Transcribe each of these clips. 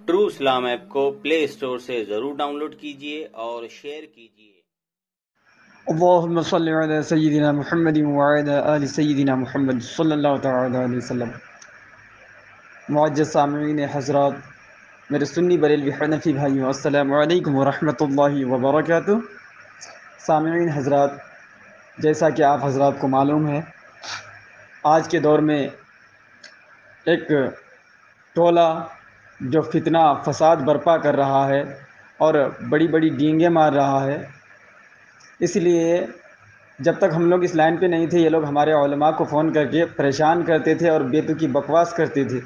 True इस्लाम app को play store से ज़रूर डाउनलोड कीजिए और शेयर कीजिए। اللهم صل على سيدنا محمد وعلى آل سيدنا محمد صلی اللہ تعالی علیہ وسلم۔ معزز سامعین حضرات، میرے سنی بریلوی حنفی بھائیوں، السلام علیکم ورحمۃ اللہ وبرکاتہ۔ سامعین حضرات، جیسا کہ آپ حضرات کو معلوم ہے، آج کے دور میں ایک ٹولہ جو فتنہ فساد برپا کر رہا ہے اور بڑی بڑی ڈینگیں مار رہا ہے، اس لیے جب تک ہم لوگ اس لائن پہ نہیں تھے، یہ لوگ ہمارے علماء کو فون کر کے پریشان کرتے تھے اور بے تکی بکواس کرتے تھے۔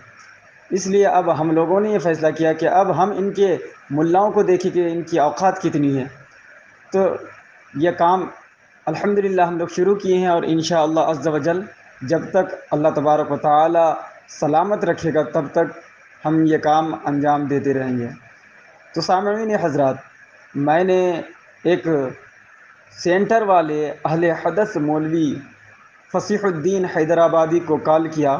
اس لیے اب ہم لوگوں نے یہ فیصلہ کیا کہ اب ہم ان کے ملاؤں کو دیکھیں کہ ان کی اوقات کتنی ہے، تو یہ کام الحمدللہ ہم لوگ شروع کیے ہیں، اور انشاءاللہ عز و جل جب تک اللہ تبارک و تعالی سلامت رکھے گا تب تک ہم یہ کام انجام دیتے رہیں گے۔ تو سامعین حضرات، میں نے ایک سینٹر والے اہل حدث مولوی فصیح الدین حیدرآبادی کو کال کیا،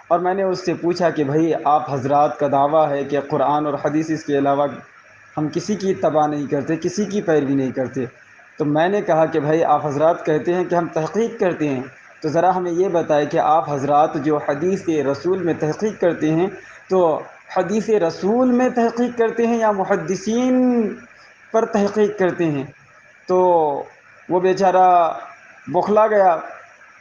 اور میں نے اس سے پوچھا کہ بھائی آپ حضرات کا دعویٰ ہے کہ قرآن اور حدیث اس کے علاوہ ہم کسی کی اتباع نہیں کرتے، کسی کی پیروی نہیں کرتے، تو میں نے کہا کہ بھائی آپ حضرات کہتے ہیں کہ ہم تحقیق کرتے ہیں، تو ذرا ہمیں یہ بتائے کہ آپ حضرات جو حدیث رسول میں تحقیق کرتے ہیں، تو حدیث رسول میں تحقیق کرتے ہیں یا محدثین پر تحقیق کرتے ہیں؟ تو وہ بیچارہ بوکھلا گیا،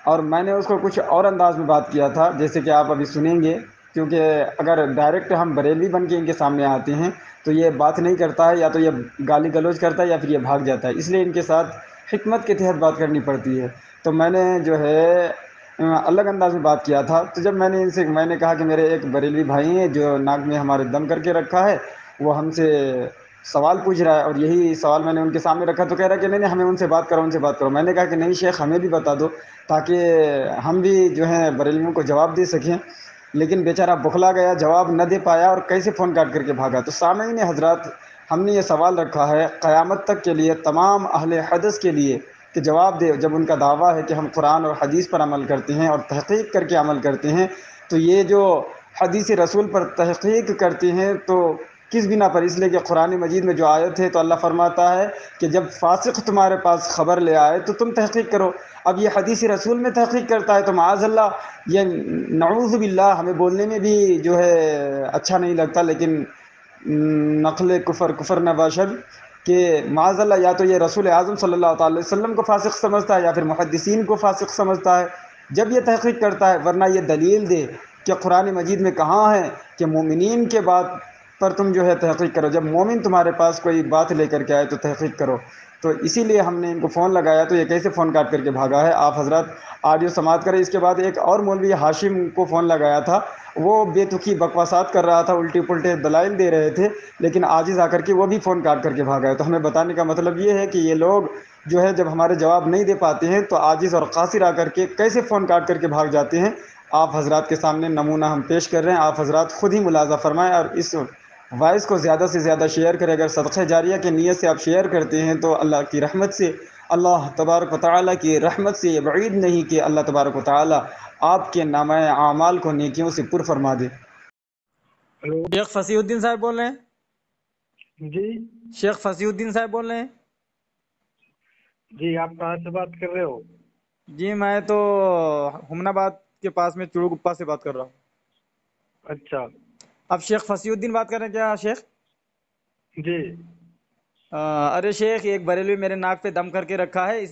اور میں نے اس کو کچھ اور انداز میں بات کیا تھا، جیسے کہ آپ ابھی سنیں گے، کیونکہ اگر ڈائریکٹ ہم بریلوی بن کے ان کے سامنے آتے ہیں تو یہ بات نہیں کرتا ہے، یا تو یہ گالی گلوچ کرتا ہے یا پھر یہ بھاگ جاتا ہے، اس لیے ان کے ساتھ حکمت کے تحت بات کرنی پڑتی ہے۔ تو میں نے جو ہے الگ انداز میں بات کیا تھا، تو جب میں نے کہا کہ میرے ایک بریلوی بھائی ہیں جو ناک میں ہمارے دم کر کے رکھا ہے، وہ ہم سے سوال پوچھ رہا ہے، اور یہی سوال میں نے ان کے سامنے رکھا، تو کہہ رہا ہے کہ نہیں ہمیں ان سے بات کرو، ان سے بات کرو۔ میں نے کہا کہ نہیں شیخ، ہمیں بھی بتا دو تاکہ ہم بھی جو ہیں بریلویوں کو جواب دے سکیں، لیکن بیچارہ بخلا گیا، جواب نہ دے پایا اور کیسے فون کاٹ کر کے بھاگا۔ تو سامعین حضرات، ہم نے یہ سوال رکھا ہے قیامت تک کے لیے تمام اہل حدیث کے لیے کہ جواب دے، جب ان کا دعویٰ ہے کہ ہم قرآن اور حدیث پر عمل کرتے ہیں اور تحقیق کر کے عمل کرتے ہیں، تو یہ جو حدیث رسول پر تحقیق کرتے ہیں تو کس بنا پر؟ اس لیے کہ قرآن مجید میں جو آیت ہے تو اللہ فرماتا ہے کہ جب فاسق تمہارے پاس خبر لے آئے تو تم تحقیق کرو۔ اب یہ حدیث رسول میں تحقیق کرتا ہے تو معاذ اللہ، یہ نعوذ باللہ ہمیں بولنے میں بھی جو ہے اچھا نہیں لگتا، لیکن نقل کفر نہ باشد کہ معاذ اللہ یا تو یہ رسول اعظم صلی اللہ تعالی وسلم کو فاسق سمجھتا ہے یا پھر محدثین کو فاسق سمجھتا ہے جب یہ تحقیق کرتا ہے، ورنہ یہ دلیل دے کہ قرآن مجید میں کہاں ہے کہ مومنین کے بعد پر تم جو ہے تحقیق کرو، جب مومن تمہارے پاس کوئی بات لے کر کے آئے تو تحقیق کرو۔ تو اسی لیے ہم نے ان کو فون لگایا، تو یہ کیسے فون کاٹ کر کے بھاگا ہے، آپ حضرات آڈیو سماعت کریں۔ اس کے بعد ایک اور مولوی ہاشم کو فون لگایا تھا، وہ بے تکی بکواسات کر رہا تھا، الٹی پلٹے دلائل دے رہے تھے، لیکن عاجز آ کر کے وہ بھی فون کاٹ کر کے بھاگا ہے۔ تو ہمیں بتانے کا مطلب یہ ہے کہ یہ لوگ جو ہے جب ہمارے جواب نہیں دے پاتے ہیں تو عاجز اور قاصر آ کر کے کیسے فون کاٹ کر کے بھاگ جاتے ہیں۔ آپ حضرات کے سامنے نمونہ ہم پیش کر رہے ہیں، آپ حضرات خود ہی ملاحظہ فرمائیں، اور اس وائس کو زیادہ سے زیادہ شیئر کریں۔ اگر صدقہ جاریہ کی نیت سے آپ شیئر کرتے ہیں تو اللہ کی رحمت سے، اللہ تبارک و تعالیٰ کی رحمت سے یہ بعید نہیں کہ اللہ تبارک و تعالیٰ آپ کے نامہ اعمال کو نیکیوں سے پر فرما دے۔ ہلو شیخ فصیح الدین صاحب بول رہے ہیں؟ جی شیخ فصیح الدین صاحب بول رہے ہیں؟ جی، آپ کہاں سے بات کر رہے ہو؟ جی میں تو ہمن آباد کے پاس میں چوڑو گپا سے بات کر رہا ہوں۔ اچھا اب شیخ فصیح الدین بات کر رہے ہیں کیا شیخ؟ جی ارے شیخ، ایک بریلوی میرے ناک پہ دم کر کے رکھا ہے،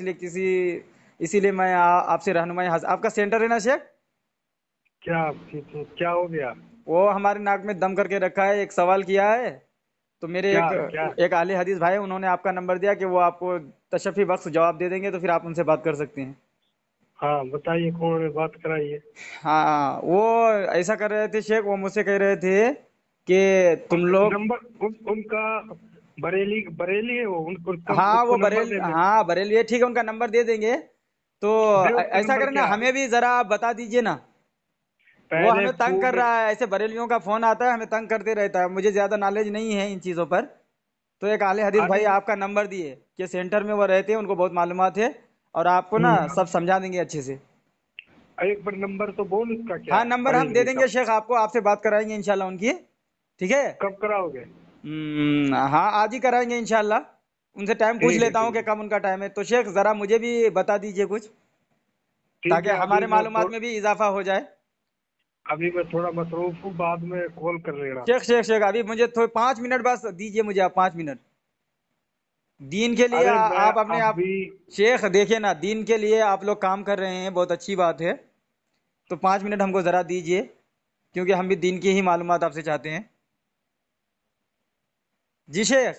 اسی لیے میں آپ سے رہنمائی آپ کا سینٹر ہے نا شیخ؟ کیا ہو گیا؟ وہ ہمارے ناک میں دم کر کے رکھا ہے، ایک سوال کیا ہے، تو میرے کیا کیا ایک اہل حدیث بھائی انہوں نے آپ کا نمبر دیا کہ وہ آپ کو تشفی بخش جواب دے دیں گے، تو پھر آپ ان سے بات کر سکتے ہیں۔ ہاں بتائیے، کون ہے؟ بات کرائیے۔ ہاں، وہ ایسا کر رہے تھے شیخ، وہ مجھ سے کہہ رہے تھے کہ تم لوگ، نمبر ان کا بریلی ہے وہ، اس ہاں کو وہ نمبر دے دیں۔ بریلی ہے، ٹھیک ہے، ان کا نمبر دے دیں گے۔ تو دے اس کا ایسا نمبر کریں نا، کیا؟ ہمیں بھی ذرا آپ بتا دیجئے نا، وہ پہلے ہمیں تنگ کر رہا ہے، ایسے بریلیوں کا فون آتا ہے ہمیں تنگ کرتے رہتا ہے، مجھے زیادہ نالج نہیں ہے ان چیزوں پر، تو ایک اعلی حدیث ارے بھائی آپ کا نمبر دیے کہ سینٹر میں وہ رہتے ہیں، ان کو بہت معلومات ہے اور آپ کو نا سب سمجھا دیں گے اچھے سے۔ ایک بار نمبر تو بول اس کا کیا ہاں ہے نمبر ہم دے بریلوی دیں کا۔ گے شیخ، آپ کو، آپ سے بات کرائیں گے انشاءاللہ ان کی، ठीक है। कब कराओगे? हाँ आज ही कराएंगे इंशाल्लाह। उनसे टाइम पूछ ठीक है, लेता हूँ कि ठीक है, कब उनका टाइम है। तो शेख जरा मुझे भी बता दीजिए कुछ, ठीक ताकि है। हमारे मालूमात में भी इजाफा हो जाए। अभी मैं थोड़ा मसरूफ हूँ, बाद में कॉल कर लेना। शेख शेख शेख अभी मुझे थोड़े 5 मिनट बस दीजिए मुझे आप, 5 मिनट दीन के लिए। अरे मैं आप अपने आप अभी शेख देखिए ना, दीन के लिए आप लोग काम कर रहे हैं, बहुत अच्छी बात है। तो 5 मिनट हमको ज़रा दीजिए, क्योंकि हम भी दीन की ही मालूमात आपसे चाहते हैं। जी शेख।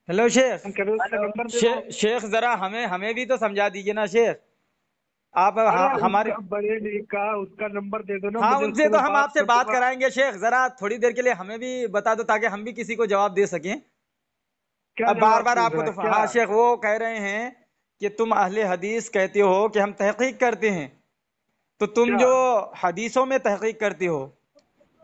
हेलो शेख। फोन करो, उसका नंबर दे दो। शेख ज़रा हमें हमें भी तो समझा दीजिए ना शेख। आप अरे हमारे, उसका बरेली का उसका नंबर दे दो ना हाँ मुझे, उनसे उससे तो मैं हम बात आपसे कर बात लूंगा। कराएंगे शेख। ज़रा थोड़ी देर के लिए हमें भी बता दो, ताकि हम भी किसी को जवाब दे सकें। क्या अब बार जवाब बार पूछ आपको रहा तो, है क्या? हाँ शेख वो कह रहे हैं कि तुम अहले हदीस कहते हो कि हम तहकीक करते हैं, तो तुम क्या? जो हदीसों में तहकीक करते हो,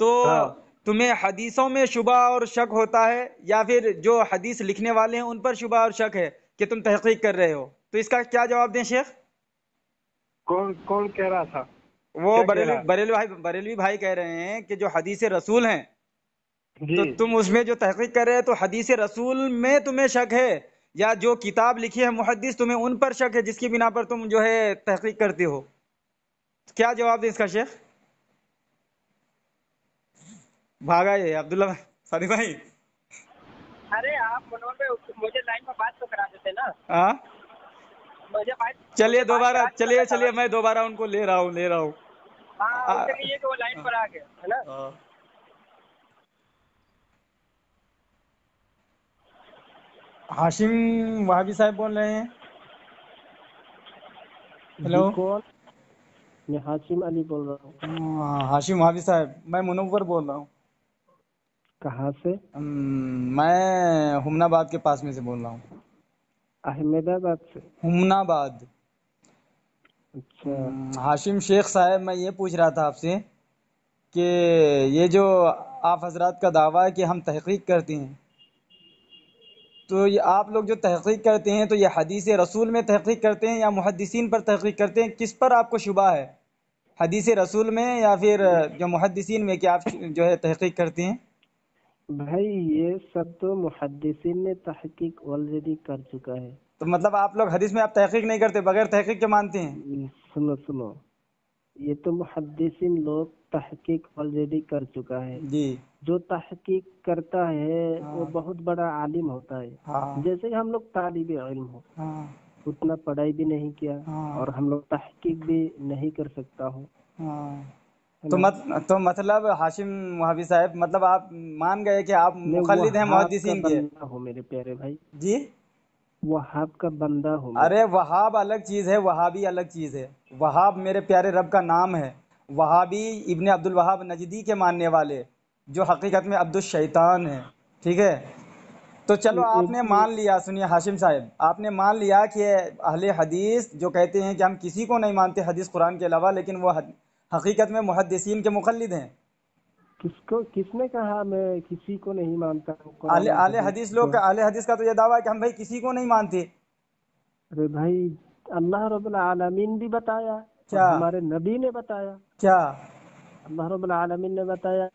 तो हाँ, तुम्हें हदीसों में शुबा और शक होता है, या फिर जो हदीस लिखने वाले हैं उन पर शुबा और शक है कि तुम तहकीक कर रहे हो? तो इसका क्या जवाब दें शेख? कौन कौन कह रहा था? वो क्या कह बरेलवी रहा बरेलवी भाई कह रहे हैं कि जो हदीस रसूल हैं, है जी? तो तुम उसमें जो तहकीक कर रहे हो, तो हदीस रसूल में तुम्हें शक है, या जो किताब लिखी है मुहद्दिस तुम्हें उन पर शक है, जिसकी बिना पर तुम जो है तहकीक करते हो? क्या जवाब दें इसका शेख? भागा ये अब्दुल्ला भाई, सादी भाई। अरे आप मनोहर भाई मुझे लाइन पर बात तो करा देते ना। हाँ चलिए मुझे बात दोबारा, करा देता चलिए मैं चलिए समझ। मैं दोबारा उनको ले रहा हूँ। हाँ उनसे कहिए कि वो लाइन पर आ गए, है ना। हाशिम वहाबी साहब बोल रहे हैं। हेलो। जी कौन? मैं हाशिम अली बोल रहा हूँ। हाशिम वहाबी साहब, मैं मुनव्वर बोल रहा हूँ। कहाँ से? मैं हुमनाबाद के पास में से बोल रहा हूँ। अहमदाबाद से। हुमनाबाद। अच्छा। हाशिम शेख साहब, मैं ये पूछ रहा था आपसे कि ये जो आप हजरात का दावा है कि हम तहकीक करते हैं, तो ये आप लोग जो तहकीक करते हैं, तो ये हदीस रसूल में तहकीक करते हैं या मुहद्दिसीन पर तहकीक करते हैं? किस पर आपको शुबा है, हदीस रसूल में या फिर जो मुहद्दिसीन में, कि आप जो है तहकीक करते हैं? भाई ये सब तो मुहद्दिसीन ने तहकीक ऑलरेडी कर चुका है। तो मतलब आप लोग हदीस में आप तहकीक नहीं करते, बगैर तहकीक के मानते हैं? सुनो सुनो, ये तो मुहद्दिसीन लोग तहकीक ऑलरेडी कर चुका है। जी। जो तहकीक करता है वो हाँ बहुत बड़ा आलिम होता है। हाँ जैसे हम लोग तालिब इल्म हो, हाँ उतना पढ़ाई भी नहीं किया हाँ और हम लोग तहकीक भी नहीं कर सकता हूँ, हाँ। है तो ना। तो मतलब हाशिम वहाबी साहब, मतलब आप मान गए कि आप मैं मुखल्लिद हैं वहाब का मुहद्दिसीन के? बंदा हूँ मेरे प्यारे भाई, जी। वहाब का बंदा हूँ मैं। अरे वहाब अलग चीज़ है, वहाबी अलग चीज़ है। वहाब मेरे प्यारे रब का नाम है। वहाबी इब्ने अब्दुल वहाब नजदी के मानने वाले, जो हकीकत में अब्दुल शैतान है। ठीक है। तो चलो आपने मान लिया, सुनिए हाशिम साहब, आपने मान लिया कि अहले हदीस जो कहते हैं कि हम किसी को नहीं मानते हदीस कुरान के अलावा, लेकिन वो हकीकत में मुहद्दिसीन के मुक़ल्लिद हैं। किसको, किसने कहा मैं किसी को नहीं मानता हूँ कुरान आले और आले हदीस हदीस को? लोग का, आले हदीस का तो ये दावा है कि हम भाई किसी को नहीं मानते। अरे भाई, अल्लाह रब्बुल आलमीन भी बताया और क्या? हमारे नबी ने बताया। क्या? अल्लाह रब्बुल आलमीन ने बताया,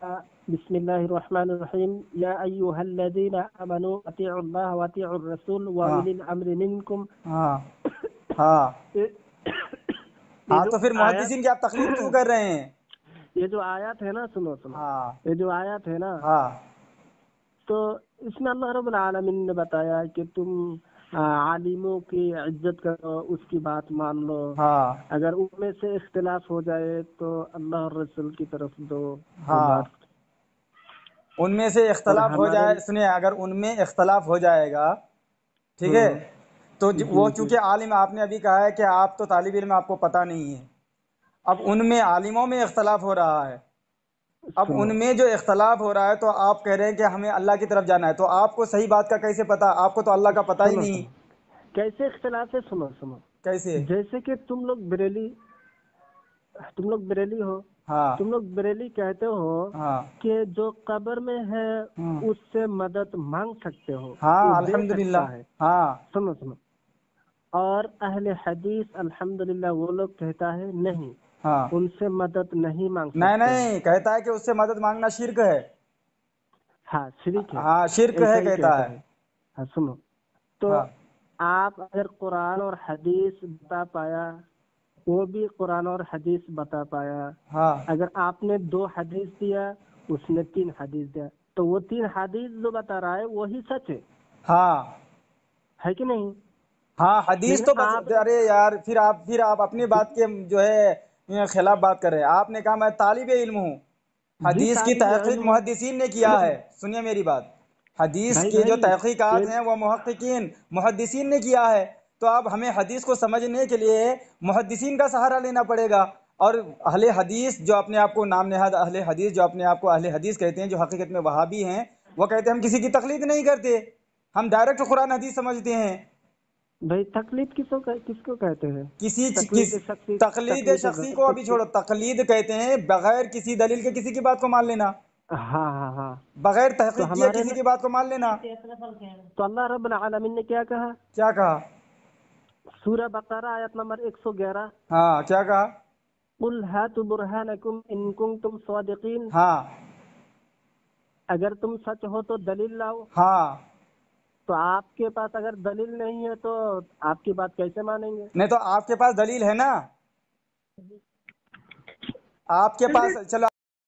बिस्मिल्लाहिर रहमानिर रहीम, या अय्युहल्लज़ीना आमनू अतीउल्लाह व अतीउर रसूल व हाँ उलिल अम्रि मिनकुम। हाँ हाँ ये ये हाँ। जो तो फिर आयत मुहद्दिसीन की आप तकलीफ क्यों कर रहे हैं? ये जो आयत है ना, सुनो सुनो, हाँ ये जो आयत है ना, हाँ तो इसमें अल्लाह रब्बुल आलमीन ने बताया कि तुम आलिमों की इज्जत करो, उसकी बात मान लो। हाँ अगर उनमें से इख्तिलाफ हो जाए तो अल्लाह और रसूल की तरफ दो वो हाँ। बात। उनमें से और इख्तलाफ हो हमारे जाए, सुनिए, अगर उनमें इख्तलाफ हो जाएगा, ठीक है, तो वो जी जी चूंकि आलिम, आपने अभी कहा है कि आप तो तालिब इल्म, आपको पता नहीं है। अब उनमें आलिमों में इख्तलाफ हो रहा है। अब सुनो, उनमें जो इख्तलाफ हो रहा है, तो आप कह रहे हैं कि हमें अल्लाह की तरफ जाना है, तो आपको सही बात का कैसे पता? आपको तो अल्लाह का पता ही सुनो नहीं। सुनो, कैसे इख्तिलाफ है, सुनो सुनो। कैसे? जैसे कि तुम लोग बरेली हो, हाँ तुम लोग बरेली कहते हो हाँ कि जो कब्र में है हाँ उससे मदद मांग सकते हो, वो हाँ दे सकता अल्हम्दुलिल्लाह। है। हाँ सुनो सुनो, और अहले हदीस अल्हम्दुलिल्लाह वो लोग कहता है नहीं, हाँ उनसे मदद नहीं मांग नहीं सकते। नहीं, कहता है कि उससे मदद मांगना शिर्क है। हाँ शिर्क है, हाँ शिर्क ऐसा है ही कहता कहता है। है। हाँ सुनो, तो हाँ आप अगर कुरान और हदीस बता पाया, वो भी कुरान और हदीस बता पाया। हाँ अगर आपने 2 हदीस दिया, उसने 3 हदीस दिया, तो वो 3 हदीस जो बता रहा है वही सच हाँ है कि नहीं? हाँ हदीस लेकिन तो आप अरे यार, फिर आप अपनी बात के जो है खिलाफ बात कर रहे हैं। आपने कहा मैं तालिब इल्म हूँ। जी हदीस की तालिब तहकीक इल्म, मुहद्दिसीन ने किया है। सुनिए मेरी बात, हदीस भाई की जो भाई तहकीकात ये हैं वो मुहक्किकीन मुहद्दिसीन ने किया है। तो अब हमें हदीस को समझने के लिए मुहद्दिसीन का सहारा लेना पड़ेगा। और अहले हदीस जो अपने आप को नाम नहाद अहले हदीस, जो अपने आप को अहले हदीस कहते हैं, जो हकीकत में वहाबी हैं, वो कहते हैं हम किसी की तकलीद नहीं करते, हम डायरेक्ट कुरान हदीस समझते हैं। भाई तकलीद किसको कहते हैं? किस तकलीद तकलीद शख्सी गैर को अभी शख्सी। छोड़ो, तकलीद कहते हैं बगैर किसी दलील के किसी की बात को मान लेना, हाँ हाँ हाँ। बगैर तो तहकीक किए हमारे किसी की बात को मान लेना। तो अल्लाह रब्बुल आलमीन ने क्या कहा? क्या कहा? सूरह बकरा आयत नंबर 111, हाँ क्या कहा? कुल हातु बुरहानकुम इन कुंतुम सादिकीन, हाँ अगर तुम सच हो तो दलील लाओ। हाँ। तो आपके पास अगर दलील नहीं है तो आपकी बात कैसे मानेंगे? नहीं तो आपके पास दलील है ना, आपके पास चलो